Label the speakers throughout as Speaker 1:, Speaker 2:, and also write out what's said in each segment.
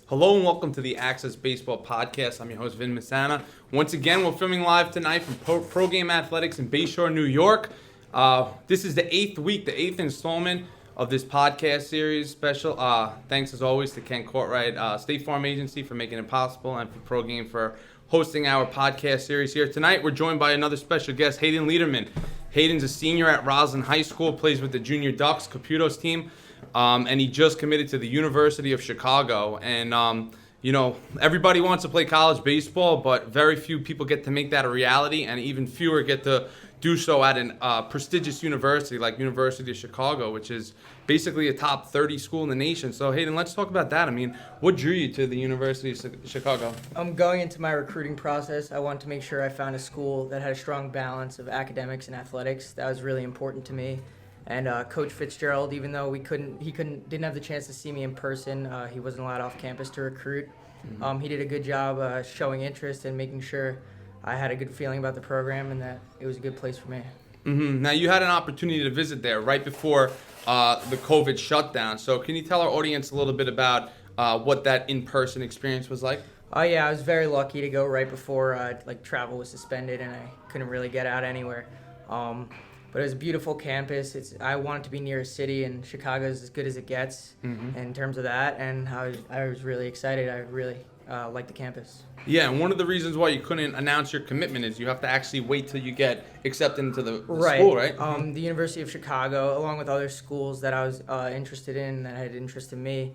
Speaker 1: Hello and welcome to the Axcess Baseball Podcast. I'm your host, Vin Masana. Once again, we're filming live tonight from Pro Game Athletics in Bayshore, New York. This is the eighth installment of this podcast series special. Thanks as always to Ken Courtright, State Farm Agency for making it possible, and for Pro Game for hosting our podcast series here. Tonight, we're joined by another special guest, Hayden Leiderman. Hayden's a senior at Roslyn High School, plays with the Junior Ducks, Caputo's team. And he just committed to the University of Chicago. And, everybody wants to play college baseball, but very few people get to make that a reality, and even fewer get to do so at a prestigious university like University of Chicago, which is basically a top 30 school in the nation. So, Hayden, let's talk about that. I mean, what drew you to the University of Chicago?
Speaker 2: Going into my recruiting process, I wanted to make sure I found a school that had a strong balance of academics and athletics. That was really important to me. And Coach Fitzgerald, even though didn't have the chance to see me in person, he wasn't allowed off campus to recruit. He did a good job showing interest and making sure I had a good feeling about the program and that it was a good place for me.
Speaker 1: Now, you had an opportunity to visit there right before the COVID shutdown. So can you tell our audience a little bit about what that in-person experience was like?
Speaker 2: Yeah, I was very lucky to go right before travel was suspended and I couldn't really get out anywhere. But it was a beautiful campus. I wanted to be near a city, and Chicago is as good as it gets in terms of that. And I was really excited. I really liked the campus.
Speaker 1: Yeah, and one of the reasons why you couldn't announce your commitment is you have to actually wait till you get accepted into the school, right?
Speaker 2: The University of Chicago, along with other schools that I was interested in, that had interest in me,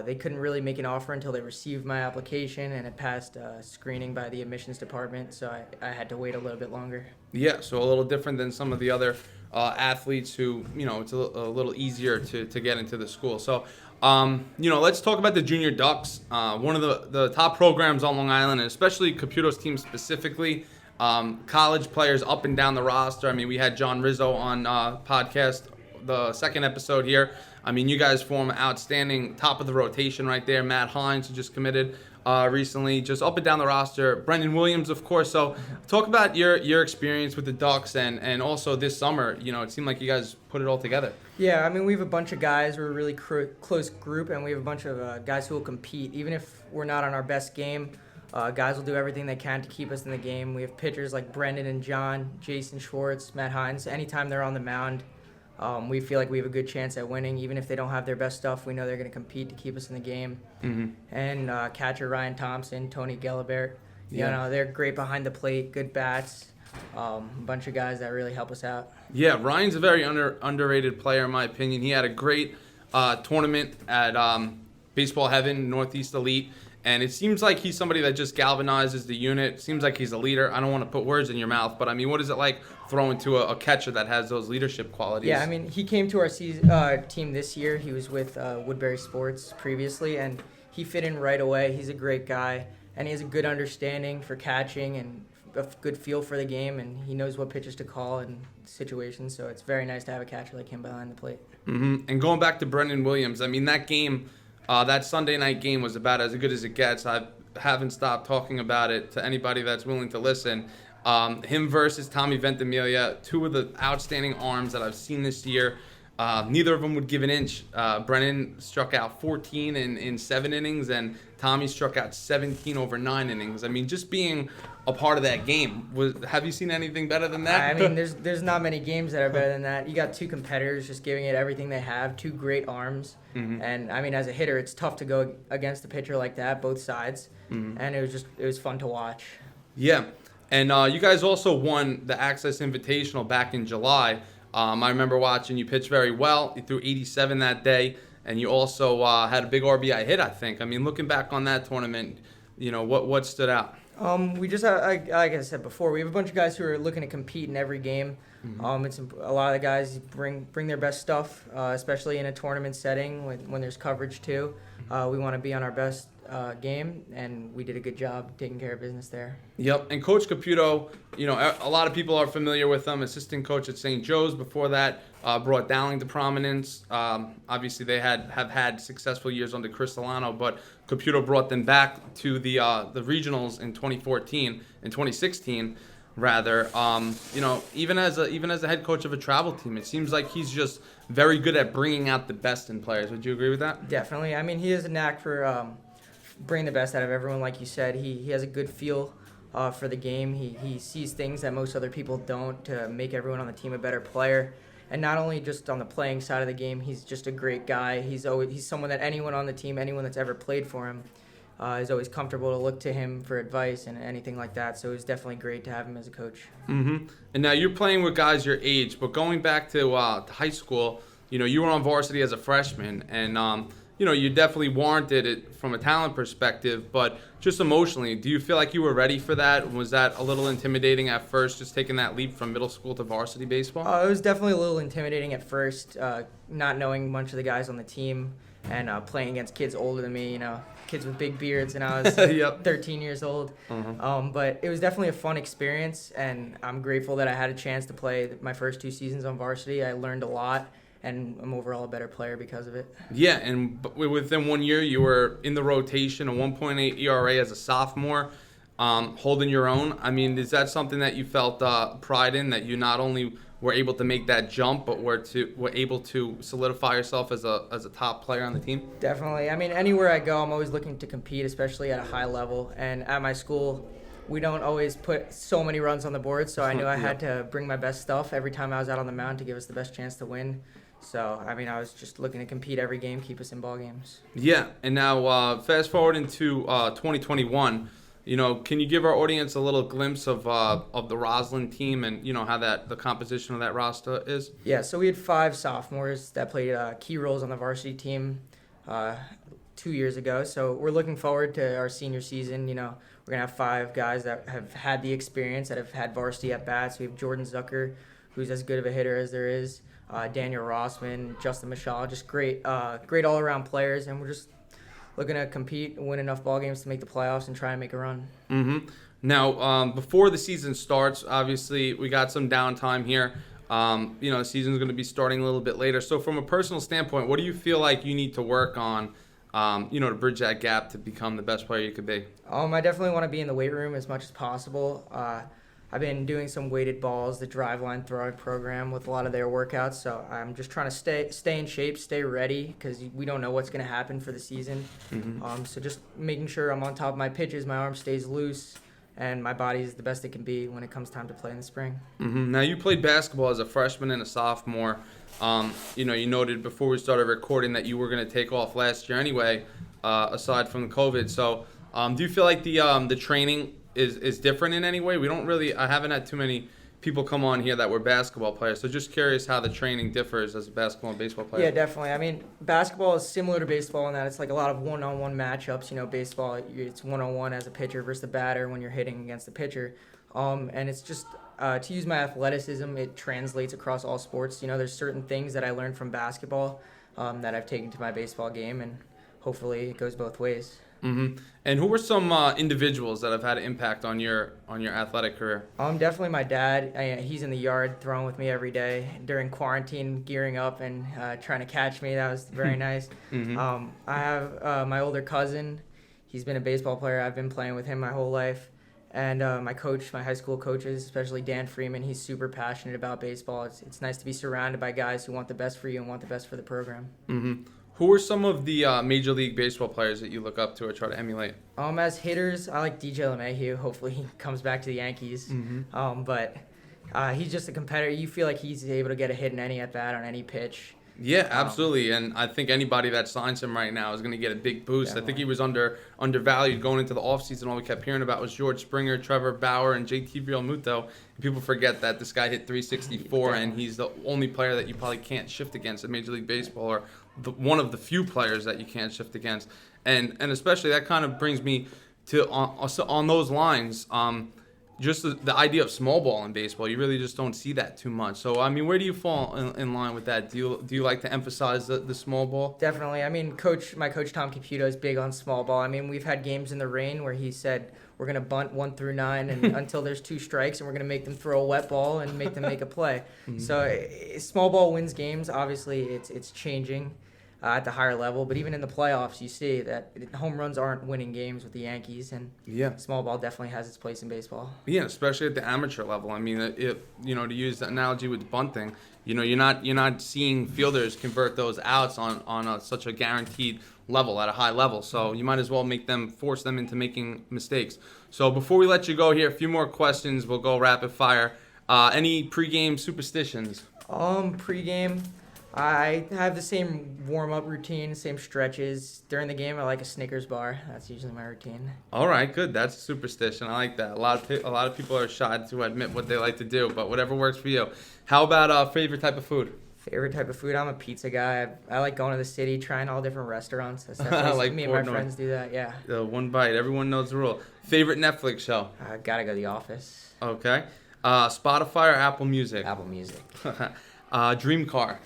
Speaker 2: they couldn't really make an offer until they received my application, and it passed screening by the admissions department, so I had to wait a little bit longer.
Speaker 1: Yeah, so a little different than some of the other athletes who, it's a little easier to get into the school. So, let's talk about the Junior Ducks, one of the top programs on Long Island, and especially Caputo's team specifically. College players up and down the roster. I mean, we had John Rizzo on podcast, the second episode here. I mean, you guys form outstanding top of the rotation right there. Matt Hines, who just committed recently, just up and down the roster. Brendan Williams, of course. So talk about your experience with the Ducks and also this summer. It seemed like you guys put it all together.
Speaker 2: Yeah, I mean, we have a bunch of guys. We're a really close group, and we have a bunch of guys who will compete. Even if we're not on our best game, guys will do everything they can to keep us in the game. We have pitchers like Brendan and John, Jason Schwartz, Matt Hines. Anytime they're on the mound, we feel like we have a good chance at winning. Even if they don't have their best stuff, we know they're going to compete to keep us in the game. And catcher Ryan Thompson, Tony Gelabert, they're great behind the plate, good bats, a bunch of guys that really help us out.
Speaker 1: Yeah, Ryan's a very underrated player in my opinion. He had a great tournament at Baseball Heaven, Northeast Elite. And it seems like he's somebody that just galvanizes the unit. It seems like he's a leader. I don't want to put words in your mouth, but I mean, what is it like throwing to a catcher that has those leadership qualities?
Speaker 2: Yeah, I mean, he came to our team this year. He was with Woodbury Sports previously, and he fit in right away. He's a great guy, and he has a good understanding for catching and a good feel for the game, and he knows what pitches to call in situations. So it's very nice to have a catcher like him behind the plate.
Speaker 1: And going back to Brendan Williams, I mean, that game, that Sunday night game was about as good as it gets. I haven't stopped talking about it to anybody that's willing to listen. Him versus Tommy Ventimiglia, two of the outstanding arms that I've seen this year. Neither of them would give an inch. Brennan struck out 14 in 7 innings, and Tommy struck out 17 over 9 innings. I mean, just being a part of that game, have you seen anything better than that?
Speaker 2: I mean, there's not many games that are better than that. You got two competitors just giving it everything they have, two great arms. And, I mean, as a hitter, it's tough to go against a pitcher like that, both sides. And it was fun to watch.
Speaker 1: Yeah. And you guys also won the Axcess Invitational back in July. I remember watching you pitch very well. You threw 87 that day, and you also had a big RBI hit, I think. I mean, looking back on that tournament, what stood out?
Speaker 2: We just like I said before, we have a bunch of guys who are looking to compete in every game. It's a lot of the guys bring their best stuff, especially in a tournament setting when there's coverage too. We want to be on our best game, and we did a good job taking care of business there.
Speaker 1: Yep, and Coach Caputo, a lot of people are familiar with him, assistant coach at St. Joe's. Before that, brought Dowling to prominence. Obviously, they have had successful years under Chris Solano, but Caputo brought them back to the regionals in 2016. Rather, even as a head coach of a travel team, it seems like he's just very good at bringing out the best in players. Would you agree with that?
Speaker 2: Definitely. I mean, he has a knack for bring the best out of everyone. Like you said, he has a good feel for the game. He sees things that most other people don't to make everyone on the team a better player. And not only just on the playing side of the game, he's just a great guy. He's someone that anyone on the team, anyone that's ever played for him, is always comfortable to look to him for advice and anything like that. So it was definitely great to have him as a coach.
Speaker 1: Mm-hmm. And now you're playing with guys your age, but going back to high school, you were on varsity as a freshman, and you definitely warranted it from a talent perspective, but just emotionally, do you feel like you were ready for that? Was that a little intimidating at first, just taking that leap from middle school to varsity baseball?
Speaker 2: It was definitely a little intimidating at first, not knowing much of the guys on the team and playing against kids older than me, kids with big beards, and I was
Speaker 1: Yep.
Speaker 2: 13 years old.
Speaker 1: Mm-hmm.
Speaker 2: But it was definitely a fun experience, and I'm grateful that I had a chance to play my first 2 seasons on varsity. I learned a lot, and I'm overall a better player because of it.
Speaker 1: Yeah, and within 1 year, you were in the rotation, a 1.8 ERA as a sophomore, holding your own. I mean, is that something that you felt pride in, that you not only were able to make that jump, but were able to solidify yourself as a top player on the team?
Speaker 2: Definitely. I mean, anywhere I go, I'm always looking to compete, especially at a high level. And at my school, we don't always put so many runs on the board, so I knew I had to bring my best stuff every time I was out on the mound to give us the best chance to win. So, I mean, I was just looking to compete every game, keep us in ball games.
Speaker 1: Yeah, and now fast forward into 2021. Can you give our audience a little glimpse of the Roslyn team and how the composition of that roster is?
Speaker 2: Yeah, so we had 5 sophomores that played key roles on the varsity team 2 years ago. So we're looking forward to our senior season. We're gonna have 5 guys that have had the experience, that have had varsity at bats. We have Jordan Zucker, who's as good of a hitter as there is. Daniel Rossman, Justin Michal, just great all-around players, and we're just looking to compete and win enough ball games to make the playoffs and try and make a run.
Speaker 1: Mm-hmm. Now, before the season starts, obviously we got some downtime here. The season's going to be starting a little bit later. So, from a personal standpoint, what do you feel like you need to work on, to bridge that gap to become the best player you could be?
Speaker 2: I definitely want to be in the weight room as much as possible. I've been doing some weighted balls, the drive line throwing program with a lot of their workouts. So I'm just trying to stay in shape, stay ready, because we don't know what's going to happen for the season.
Speaker 1: Mm-hmm.
Speaker 2: So just making sure I'm on top of my pitches, my arm stays loose, and my body is the best it can be when it comes time to play in the spring.
Speaker 1: Mm-hmm. Now, you played basketball as a freshman and a sophomore. You noted before we started recording that you were going to take off last year anyway, aside from the COVID. So do you feel like the training is different in any way? I haven't had too many people come on here that were basketball players, so just curious how the training differs as a basketball and baseball player.
Speaker 2: Yeah, definitely. I mean, basketball is similar to baseball in that it's like a lot of one-on-one matchups. Baseball, it's one-on-one as a pitcher versus the batter when you're hitting against the pitcher. And it's just, to use my athleticism, it translates across all sports. There's certain things that I learned from basketball that I've taken to my baseball game, and hopefully it goes both ways.
Speaker 1: Mm-hmm. And who were some individuals that have had an impact on your athletic career?
Speaker 2: Definitely my dad. He's in the yard throwing with me every day during quarantine, gearing up and trying to catch me. That was very nice.
Speaker 1: Mm-hmm.
Speaker 2: I have my older cousin. He's been a baseball player. I've been playing with him my whole life. And my coach, my high school coaches, especially Dan Freeman, he's super passionate about baseball. It's nice to be surrounded by guys who want the best for you and want the best for the program.
Speaker 1: Mm-hmm. Who are some of the Major League Baseball players that you look up to or try to emulate?
Speaker 2: As hitters, I like DJ LeMahieu. Hopefully he comes back to the Yankees.
Speaker 1: Mm-hmm.
Speaker 2: But he's just a competitor. You feel like he's able to get a hit in any at-bat on any pitch.
Speaker 1: Yeah, absolutely. And I think anybody that signs him right now is going to get a big boost. Definitely. I think he was undervalued going into the offseason. All we kept hearing about was George Springer, Trevor Bauer, and JT Realmuto. And people forget that this guy hit 364, and he's the only player that you probably can't shift against in Major League Baseball, or one of the few players that you can't shift against. And especially that kind of brings me to, on those lines, just the idea of small ball in baseball. You really just don't see that too much. So, I mean, where do you fall in line with that? Do you like to emphasize the small ball?
Speaker 2: Definitely. I mean, my coach Tom Caputo is big on small ball. I mean, we've had games in the rain where he said, we're going to bunt 1 through 9 and until there's 2 strikes, and we're going to make them throw a wet ball and make them make a play. Mm-hmm. So small ball wins games. Obviously, it's changing at the higher level, but even in the playoffs, you see that home runs aren't winning games with the Yankees, and small ball definitely has its place in baseball.
Speaker 1: Yeah, especially at the amateur level. I mean, to use the analogy with bunting, you're not seeing fielders convert those outs on such a guaranteed level, at a high level. So you might as well force them into making mistakes. So before we let you go here, a few more questions. We'll go rapid fire. Any pregame superstitions?
Speaker 2: Pregame, I have the same warm-up routine, same stretches. During the game, I like a Snickers bar. That's usually my routine.
Speaker 1: All right, good. That's a superstition. I like that. A lot of people are shy to admit what they like to do, but whatever works for you. How about favorite type of food?
Speaker 2: Favorite type of food? I'm a pizza guy. I like going to the city, trying all different restaurants. That's
Speaker 1: Like
Speaker 2: me and my
Speaker 1: Portnoy.
Speaker 2: friends do that. Yeah.
Speaker 1: One bite. Everyone knows the rule. Favorite Netflix show?
Speaker 2: I gotta go to The Office.
Speaker 1: Okay. Spotify or Apple Music?
Speaker 2: Apple Music.
Speaker 1: Dream car?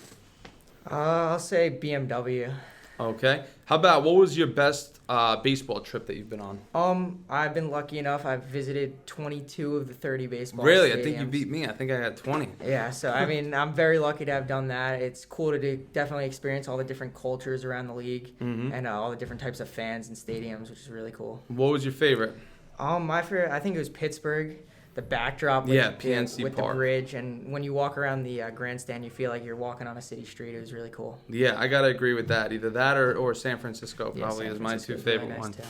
Speaker 2: I'll say BMW.
Speaker 1: Okay. How about, what was your best baseball trip that you've been on?
Speaker 2: I've been lucky enough. I've visited 22 of the 30 baseball
Speaker 1: Really?
Speaker 2: stadiums.
Speaker 1: I think you beat me. I think I had 20.
Speaker 2: Yeah, so I mean, I'm very lucky to have done that. It's cool to definitely experience all the different cultures around the league and all the different types of fans and stadiums, which is really cool.
Speaker 1: What was your favorite?
Speaker 2: My favorite, I think it was Pittsburgh. The backdrop with,
Speaker 1: PNC
Speaker 2: with
Speaker 1: Park.
Speaker 2: the bridge, and when you walk around the grandstand, you feel like you're walking on a city street. It was really cool.
Speaker 1: Yeah, I got to agree with that. Either that or San Francisco probably
Speaker 2: San
Speaker 1: is my
Speaker 2: Francisco's
Speaker 1: two favorite
Speaker 2: really nice
Speaker 1: ones.
Speaker 2: too.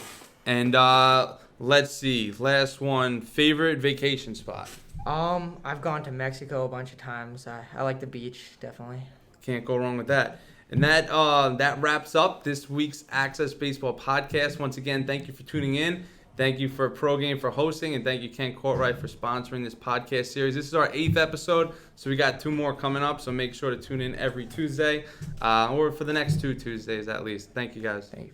Speaker 1: And let's see, last one, favorite vacation spot?
Speaker 2: I've gone to Mexico a bunch of times. I like the beach, definitely.
Speaker 1: Can't go wrong with that. And that wraps up this week's Axcess Baseball podcast. Once again, thank you for tuning in. Thank you for Pro Game for hosting, and thank you, Ken Courtright, for sponsoring this podcast series. This is our 8th episode, so we got 2 more coming up, so make sure to tune in every Tuesday, or for the next 2 Tuesdays at least. Thank you, guys.
Speaker 2: Thank you.